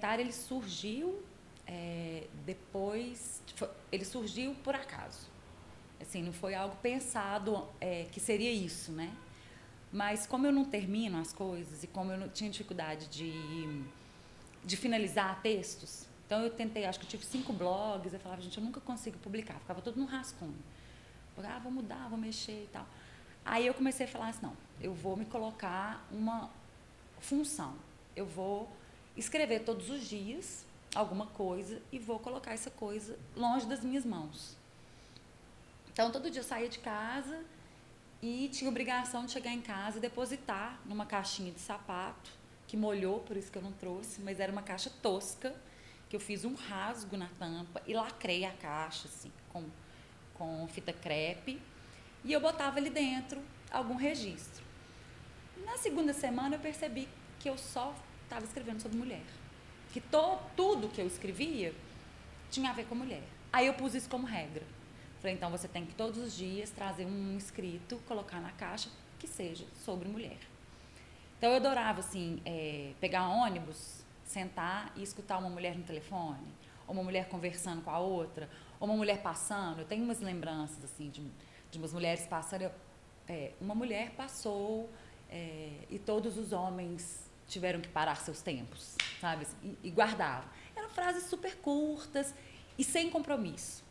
documentário, ele surgiu depois... Ele surgiu por acaso. Assim, não foi algo pensado que seria isso, né? Mas como eu não termino as coisas e como eu não tinha dificuldade de finalizar textos, então eu tentei, acho que eu tive 5 blogs, eu falava, gente, eu nunca consigo publicar, ficava tudo no rascunho. Eu falava, vou mudar, vou mexer e tal. Aí eu comecei a falar assim, não, eu vou me colocar uma função, eu vou escrever todos os dias alguma coisa e vou colocar essa coisa longe das minhas mãos. Então, todo dia eu saía de casa e tinha obrigação de chegar em casa e depositar numa caixinha de sapato, que molhou, por isso que eu não trouxe, mas era uma caixa tosca, que eu fiz um rasgo na tampa e lacrei a caixa, assim, com fita crepe, e eu botava ali dentro algum registro. Na segunda semana eu percebi que eu só estava escrevendo sobre mulher, que tudo que eu escrevia tinha a ver com mulher. Aí eu pus isso como regra. Falei, então você tem que todos os dias trazer um escrito, colocar na caixa que seja sobre mulher. Então eu adorava, assim, pegar ônibus, sentar e escutar uma mulher no telefone, ou uma mulher conversando com a outra, ou uma mulher passando. Eu tenho umas lembranças, assim, de umas mulheres passando. Uma mulher passou e todos os homens tiveram que parar seus tempos, sabe? E guardavam. Eram frases super curtas e sem compromisso.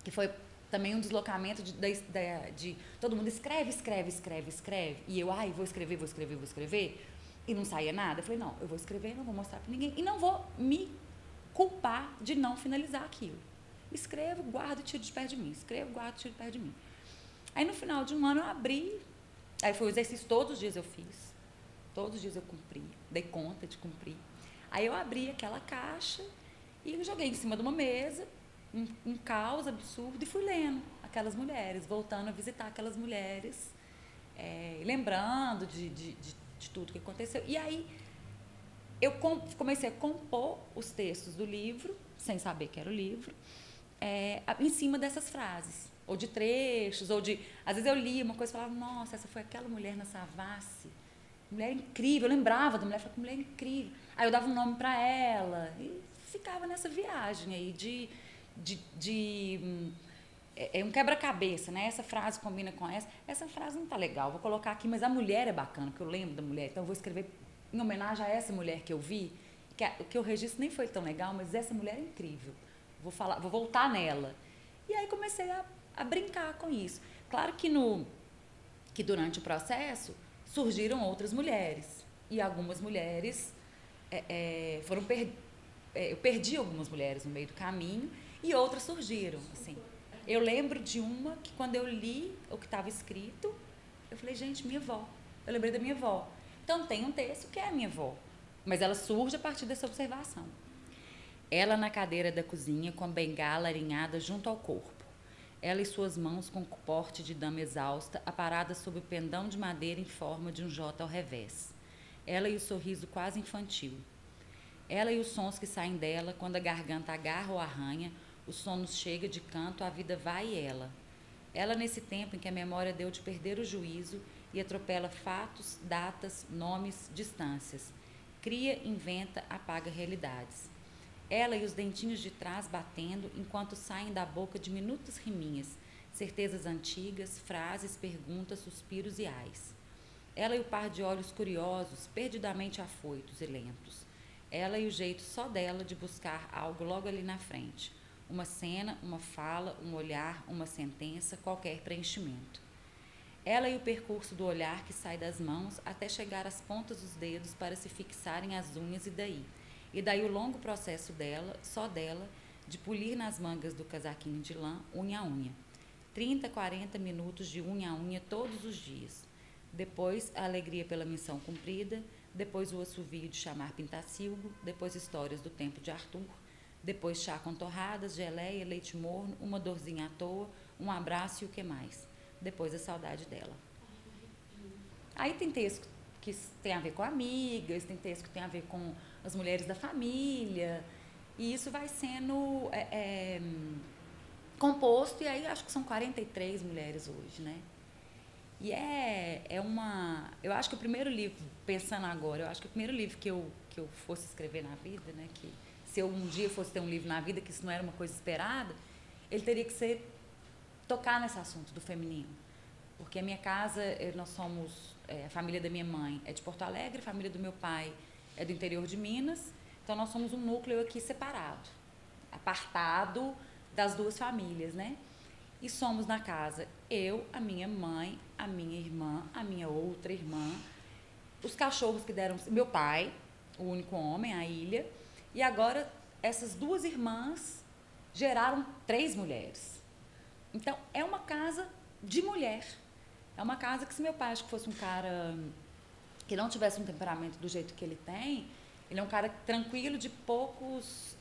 Que foi também um deslocamento de todo mundo escreve, e eu, vou escrever, e não saía nada. Eu falei, não, eu vou escrever, não vou mostrar pra ninguém, e não vou me culpar de não finalizar aquilo. Escrevo, guardo e tiro de perto de mim, escrevo, guardo e tiro de perto de mim. Aí no final de um ano eu abri, aí foi o exercício, todos os dias eu fiz, todos os dias eu cumpri, dei conta de cumprir. Aí eu abri aquela caixa e joguei em cima de uma mesa, um caos absurdo, e fui lendo aquelas mulheres, voltando a visitar aquelas mulheres, lembrando de tudo que aconteceu. E aí eu comecei a compor os textos do livro, sem saber que era o livro, em cima dessas frases, ou de trechos, às vezes eu lia uma coisa e falava, nossa, essa foi aquela mulher na Savassi, mulher incrível, eu lembrava da mulher, falava, mulher incrível. Aí eu dava um nome para ela e ficava nessa viagem aí um quebra-cabeça, né? Essa frase combina com essa frase não tá legal, vou colocar aqui, mas a mulher é bacana, porque eu lembro da mulher, então eu vou escrever em homenagem a essa mulher que eu vi, que o registro nem foi tão legal, mas essa mulher é incrível, vou voltar nela. E aí comecei a brincar com isso. Claro que durante o processo surgiram outras mulheres, e algumas mulheres eu perdi algumas mulheres no meio do caminho, e outras surgiram, assim. Eu lembro de uma que, quando eu li o que estava escrito, eu falei, gente, minha avó. Eu lembrei da minha avó. Então, tem um texto que é a minha avó, mas ela surge a partir dessa observação. Ela na cadeira da cozinha, com a bengala alinhada junto ao corpo. Ela e suas mãos com o porte de dama exausta, aparadas sob o pendão de madeira em forma de um J ao revés. Ela e o sorriso quase infantil. Ela e os sons que saem dela, quando a garganta agarra ou arranha, o sono chega de canto, a vida vai e ela. Ela nesse tempo em que a memória deu de perder o juízo e atropela fatos, datas, nomes, distâncias. Cria, inventa, apaga realidades. Ela e os dentinhos de trás batendo, enquanto saem da boca diminutas riminhas, certezas antigas, frases, perguntas, suspiros e ais. Ela e o par de olhos curiosos, perdidamente afoitos e lentos. Ela e o jeito só dela de buscar algo logo ali na frente. Uma cena, uma fala, um olhar, uma sentença, qualquer preenchimento. Ela e o percurso do olhar que sai das mãos até chegar às pontas dos dedos para se fixarem as unhas e daí o longo processo dela, só dela, de polir nas mangas do casaquinho de lã, unha a unha. 30, 40 minutos de unha a unha todos os dias. Depois a alegria pela missão cumprida, depois o assovio de chamar Pintacilgo, depois histórias do tempo de Arthur, depois chá com torradas, geleia, leite morno, uma dorzinha à toa, um abraço e o que mais. Depois a saudade dela. Aí tem texto que tem a ver com amigas, tem texto que tem a ver com as mulheres da família, e isso vai sendo composto, e aí acho que são 43 mulheres hoje, né? E eu acho que o primeiro livro, pensando agora, eu acho que o primeiro livro que eu fosse escrever na vida, né, que se eu um dia fosse ter um livro na vida, que isso não era uma coisa esperada, ele teria que ser tocar nesse assunto do feminino. Porque a minha casa, nós somos, a família da minha mãe é de Porto Alegre, a família do meu pai é do interior de Minas, então nós somos um núcleo aqui separado, apartado das duas famílias, né? E somos na casa eu, a minha mãe, a minha irmã, a minha outra irmã, os cachorros que deram, meu pai, o único homem, a Ilha, e agora essas duas irmãs geraram 3 mulheres. Então, é uma casa de mulher. É uma casa que, se meu pai acho que fosse um cara que não tivesse um temperamento do jeito que ele tem, ele é um cara tranquilo, de poucos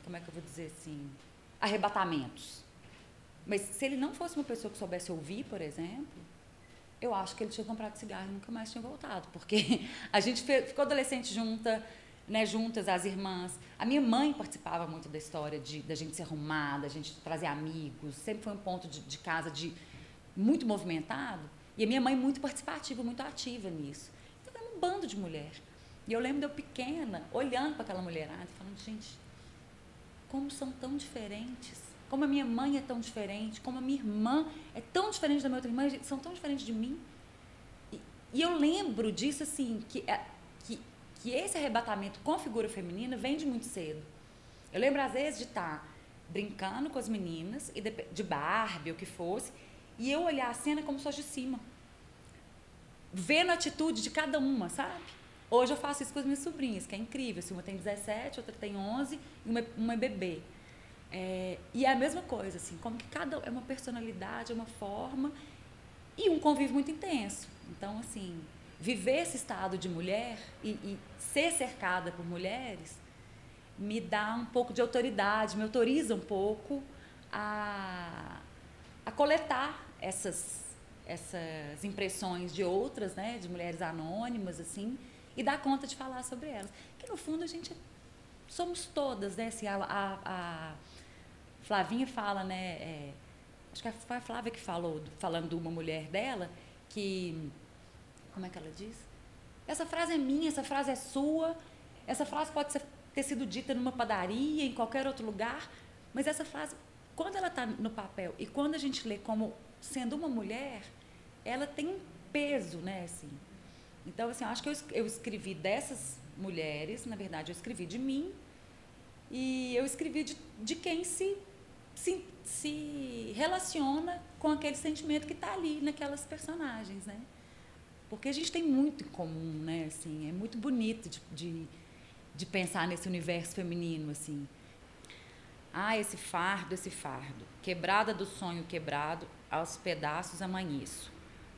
como é que eu vou dizer assim, arrebatamentos. Mas se ele não fosse uma pessoa que soubesse ouvir, por exemplo, eu acho que ele tinha comprado cigarro e nunca mais tinha voltado, porque a gente ficou adolescente juntas, as irmãs. A minha mãe participava muito da história da gente se arrumar, da gente trazer amigos, sempre foi um ponto de casa muito movimentado, e a minha mãe muito participativa, muito ativa nisso. Então era um bando de mulher. E eu lembro de eu pequena, olhando para aquela mulherada e falando, gente, como são tão diferentes, como a minha mãe é tão diferente, como a minha irmã é tão diferente da minha outra irmã, são tão diferentes de mim. E eu lembro disso, assim, que esse arrebatamento com a figura feminina vem de muito cedo. Eu lembro, às vezes, de estar brincando com as meninas, de Barbie, ou o que fosse, e eu olhar a cena como se fosse de cima, vendo a atitude de cada uma, sabe? Hoje eu faço isso com as minhas sobrinhas, que é incrível. Assim, uma tem 17, outra tem 11 e uma é bebê. E é a mesma coisa, assim, como que cada é uma personalidade, é uma forma e um convívio muito intenso. Então, assim, viver esse estado de mulher e ser cercada por mulheres me dá um pouco de autoridade, me autoriza um pouco a coletar essas impressões de outras, né, de mulheres anônimas, assim, e dar conta de falar sobre elas. Que, no fundo, a gente somos todas, né? Assim, a Flavinha fala, né? Acho que foi a Flávia que falou, falando de uma mulher dela, que... Como é que ela diz? Essa frase é minha, essa frase é sua, essa frase pode ter sido dita numa padaria, em qualquer outro lugar, mas essa frase, quando ela está no papel e quando a gente lê como sendo uma mulher, ela tem um peso, né? Assim, então, assim, acho que eu escrevi dessas mulheres, na verdade, eu escrevi de mim e eu escrevi de quem se relaciona com aquele sentimento que está ali naquelas personagens, né? Porque a gente tem muito em comum, né? Assim, é muito bonito de pensar nesse universo feminino, assim. Ah, esse fardo, quebrada do sonho quebrado, aos pedaços amanheço.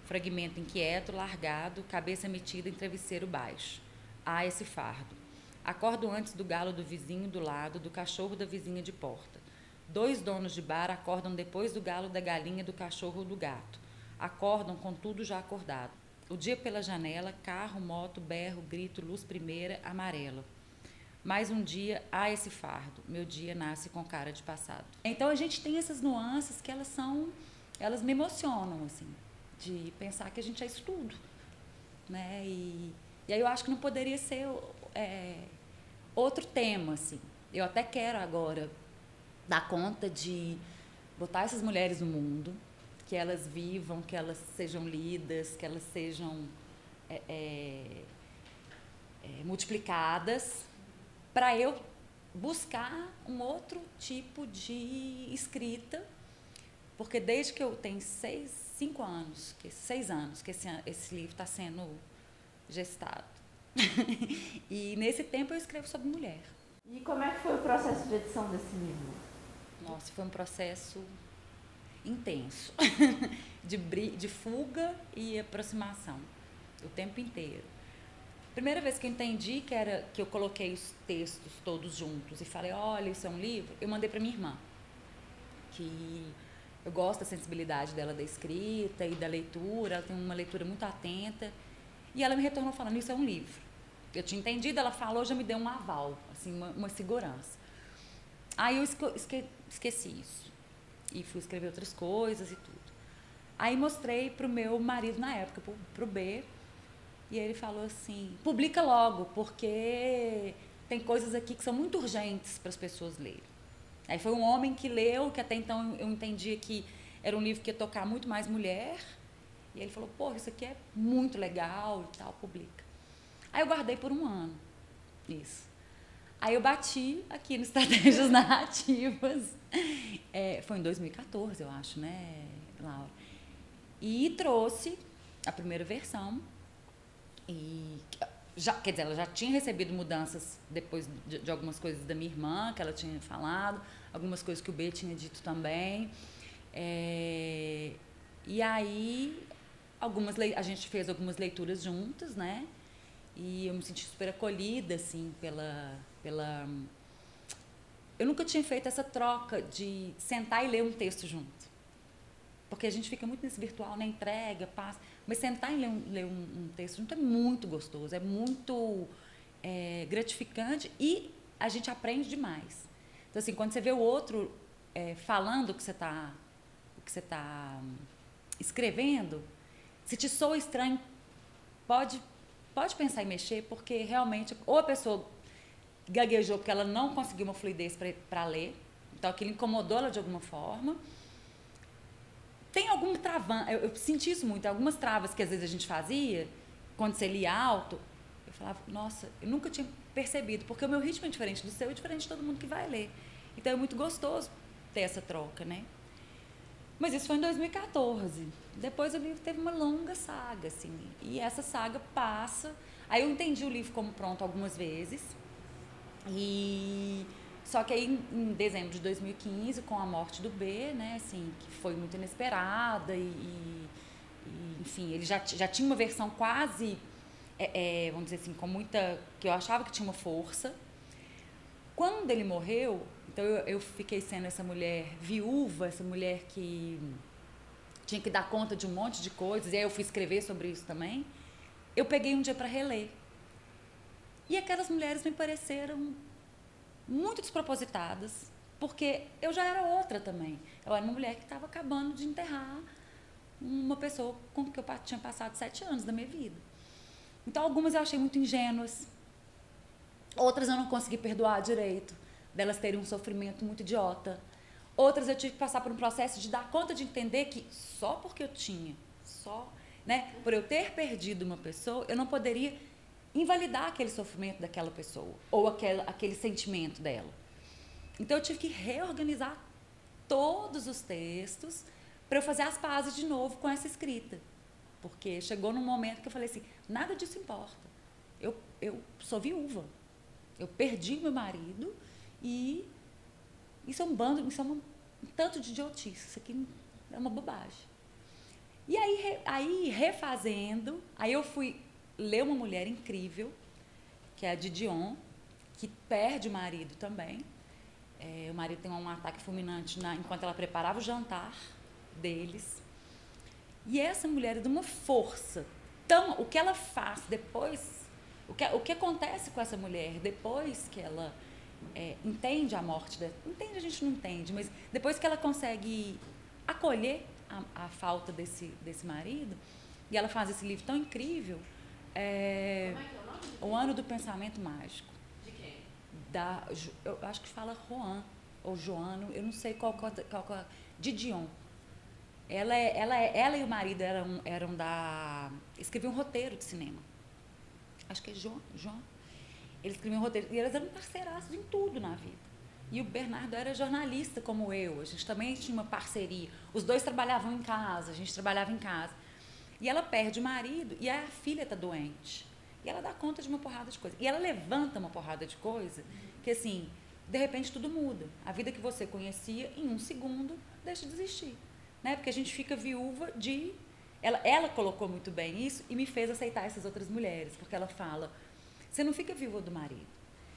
Fragmento inquieto, largado, cabeça metida em travesseiro baixo. Ah, esse fardo. Acordo antes do galo do vizinho do lado, do cachorro da vizinha de porta. 2 donos de bar acordam depois do galo da galinha, do cachorro ou do gato. Acordam com tudo já acordado. O dia pela janela, carro, moto, berro, grito, luz primeira, amarela. Mais um dia, esse fardo. Meu dia nasce com cara de passado. Então a gente tem essas nuances que elas me emocionam, assim, de pensar que a gente é isso tudo, né? E aí eu acho que não poderia ser outro tema, assim. Eu até quero agora dar conta de botar essas mulheres no mundo, que elas vivam, que elas sejam lidas, que elas sejam multiplicadas, para eu buscar um outro tipo de escrita, porque desde que eu tenho 6 anos que esse livro está sendo gestado. E nesse tempo eu escrevo sobre mulher. E como é que foi o processo de edição desse livro? Nossa, foi um processo intenso, de fuga e aproximação, o tempo inteiro. Primeira vez que eu entendi que eu coloquei os textos todos juntos e falei, olha, isso é um livro, eu mandei para minha irmã, que eu gosto da sensibilidade dela da escrita e da leitura, ela tem uma leitura muito atenta, e ela me retornou falando, isso é um livro. Eu tinha entendido, ela falou, já me deu um aval, assim, uma segurança. Aí eu esqueci isso. e fui escrever outras coisas e tudo. Aí mostrei pro meu marido na época, pro B, e ele falou assim, publica logo, porque tem coisas aqui que são muito urgentes para as pessoas lerem. Aí foi um homem que leu, que até então eu entendia que era um livro que ia tocar muito mais mulher, e ele falou, pô, isso aqui é muito legal e tal, publica. Aí eu guardei por um ano, isso. Aí eu bati aqui no Estratégias Narrativas, foi em 2014, eu acho, né, Laura? E trouxe a primeira versão, e quer dizer, ela já tinha recebido mudanças depois de algumas coisas da minha irmã, que ela tinha falado, algumas coisas que o B tinha dito também. E aí, a gente fez algumas leituras juntas, né? E eu me senti super acolhida, assim, pela... Eu nunca tinha feito essa troca de sentar e ler um texto junto. Porque a gente fica muito nesse virtual, né? Entrega, passa. Mas sentar e ler um texto junto é muito gostoso, é muito gratificante e a gente aprende demais. Então, assim, quando você vê o outro falando o que você está escrevendo, se te soa estranho, pode pensar em mexer, porque realmente, ou a pessoa gaguejou porque ela não conseguiu uma fluidez para ler, então aquilo incomodou ela de alguma forma. Tem algum travão, eu senti isso muito, algumas travas que às vezes a gente fazia, quando você lia alto, eu falava, nossa, eu nunca tinha percebido, porque o meu ritmo é diferente do seu, é diferente de todo mundo que vai ler. Então é muito gostoso ter essa troca, né? Mas isso foi em 2014. Depois o livro teve uma longa saga, assim, e essa saga passa. Aí eu entendi o livro como pronto algumas vezes, só que aí em dezembro de 2015, com a morte do B, né, assim, que foi muito inesperada enfim, ele já tinha uma versão quase, vamos dizer assim, com muita, que eu achava que tinha uma força. Quando ele morreu, então eu fiquei sendo essa mulher viúva, essa mulher que tinha que dar conta de um monte de coisas, e aí eu fui escrever sobre isso também. Eu peguei um dia para reler. E aquelas mulheres me pareceram muito despropositadas, porque eu já era outra também. Eu era uma mulher que estava acabando de enterrar uma pessoa com que eu tinha passado 7 anos da minha vida. Então, algumas eu achei muito ingênuas, outras eu não consegui perdoar direito, delas terem um sofrimento muito idiota. Outras eu tive que passar por um processo de dar conta de entender que só porque eu tinha, por eu ter perdido uma pessoa, eu não poderia invalidar aquele sofrimento daquela pessoa ou aquele sentimento dela. Então eu tive que reorganizar todos os textos para eu fazer as pazes de novo com essa escrita, porque chegou num momento que eu falei assim, nada disso importa, eu sou viúva, eu perdi meu marido e isso é um tanto de idiotice, isso aqui é uma bobagem. E aí refazendo, aí eu fui ler uma mulher incrível, que é a Didion, que perde o marido também. O marido tem um ataque fulminante enquanto ela preparava o jantar deles. E essa mulher é de uma força. Então, o que ela faz depois, o que acontece com essa mulher depois que ela entende a morte dela, entende, a gente não entende, mas depois que ela consegue acolher a falta desse marido, e ela faz esse livro tão incrível, Como é que é o nome? O Ano do Pensamento Mágico. De quem? Eu acho que fala Juan, ou Joano, eu não sei qual de Dion. Ela e o marido escreviam um roteiro de cinema. Acho que é João. Eles escreviam um roteiro, e eles eram parceiraços em tudo na vida. E o Bernardo era jornalista como eu, a gente também tinha uma parceria. Os dois trabalhavam em casa, a gente trabalhava em casa. E ela perde o marido e a filha está doente. E ela dá conta de uma porrada de coisa. E ela levanta uma porrada de coisa que, assim, de repente tudo muda. A vida que você conhecia, em 1 segundo, deixa de existir. Né? Porque a gente fica viúva de... Ela colocou muito bem isso e me fez aceitar essas outras mulheres. Porque ela fala, você não fica viúva do marido.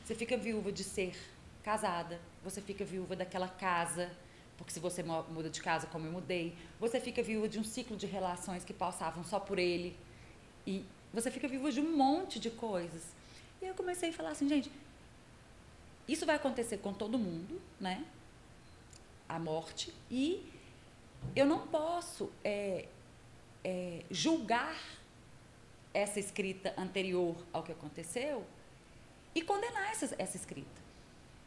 Você fica viúva de ser casada. Você fica viúva daquela casa... Porque se você muda de casa, como eu mudei, você fica viúva de um ciclo de relações que passavam só por ele. E você fica viúva de um monte de coisas. E aí eu comecei a falar assim, gente, isso vai acontecer com todo mundo, né? a morte, e eu não posso julgar essa escrita anterior ao que aconteceu e condenar essa escrita.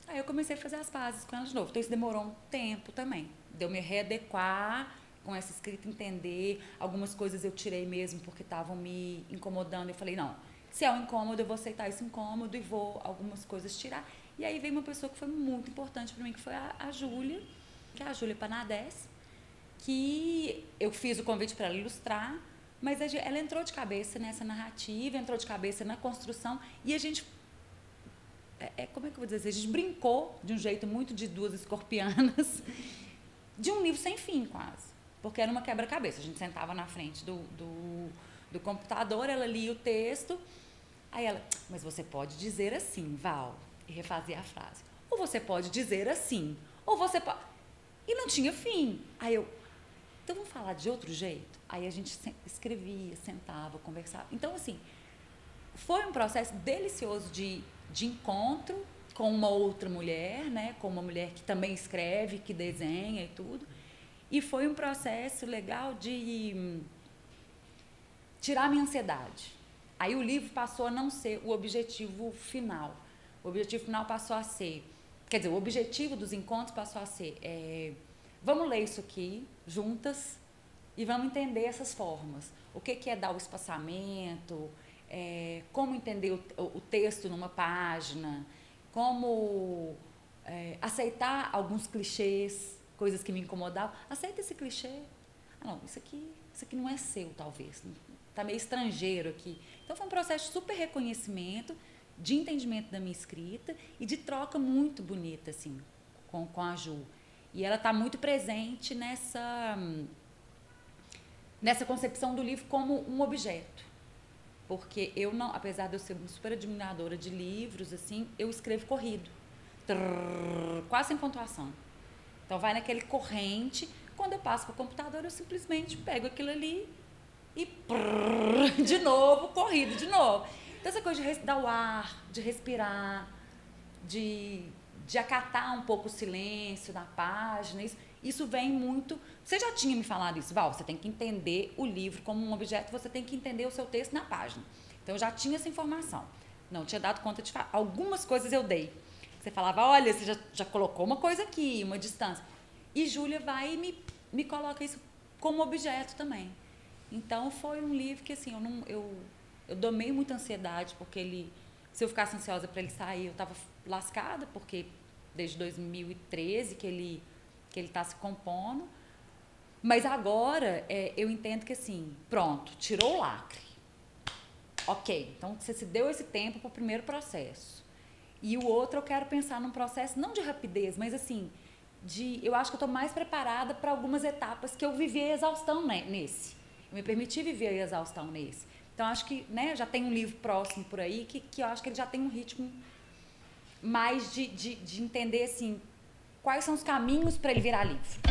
Aí eu comecei a fazer as pazes com ela de novo. Então isso demorou um tempo também. De eu me readequar com essa escrita, entender. Algumas coisas eu tirei mesmo porque estavam me incomodando. Eu falei, não, se é um incômodo, eu vou aceitar esse incômodo e vou algumas coisas tirar. E aí veio uma pessoa que foi muito importante para mim, que foi a Júlia, que é a Júlia Panades, que eu fiz o convite para ela ilustrar, mas ela entrou de cabeça nessa narrativa, entrou de cabeça na construção, e a gente, como é que eu vou dizer, a gente brincou de um jeito muito de duas escorpianas, de um livro sem fim quase, porque era uma quebra-cabeça. A gente sentava na frente do computador, ela lia o texto, aí ela, mas você pode dizer assim, Val, e refazia a frase, ou você pode dizer assim, ou você pode... E não tinha fim. Aí eu, então vamos falar de outro jeito? Aí a gente escrevia, sentava, conversava. Então, assim, foi um processo delicioso de encontro com uma outra mulher, né? Com uma mulher que também escreve, que desenha e tudo. E foi um processo legal de tirar a minha ansiedade. Aí o livro passou a não ser o objetivo final. O objetivo final passou a ser... Quer dizer, o objetivo dos encontros passou a ser... vamos ler isso aqui, juntas, e vamos entender essas formas. O que é dar o espaçamento, como entender o texto numa página, como aceitar alguns clichês, coisas que me incomodavam. Aceita esse clichê. Ah, não, isso aqui não é seu, talvez. Está meio estrangeiro aqui. Então, foi um processo de super reconhecimento, de entendimento da minha escrita e de troca muito bonita, assim, com a Ju. E ela está muito presente nessa concepção do livro como um objeto. Porque eu não, apesar de eu ser uma super admiradora de livros, assim, eu escrevo corrido. Quase sem pontuação. Então vai naquele corrente. Quando eu passo para o computador, eu simplesmente pego aquilo ali e de novo, corrido de novo. Então essa coisa de dar o ar, de respirar, de acatar um pouco o silêncio na página, isso vem muito... Você já tinha me falado isso, Val, você tem que entender o livro como um objeto, você tem que entender o seu texto na página. Então, eu já tinha essa informação. Não tinha dado conta de falar. Algumas coisas eu dei. Você falava, olha, você já colocou uma coisa aqui, uma distância. E Júlia vai e me coloca isso como objeto também. Então, foi um livro que, assim, eu domei muita ansiedade, porque se eu ficasse ansiosa para ele sair, eu estava lascada, porque desde 2013 que ele está se compondo. Mas agora eu entendo que, assim, pronto, tirou o lacre. Ok, então você se deu esse tempo para o primeiro processo. E o outro eu quero pensar num processo, não de rapidez, mas assim, eu acho que eu estou mais preparada para algumas etapas que eu vivi a exaustão nesse. Eu me permiti viver a exaustão nesse. Então, acho que, né, já tem um livro próximo por aí que eu acho que ele já tem um ritmo mais de entender, assim, quais são os caminhos para ele virar livro.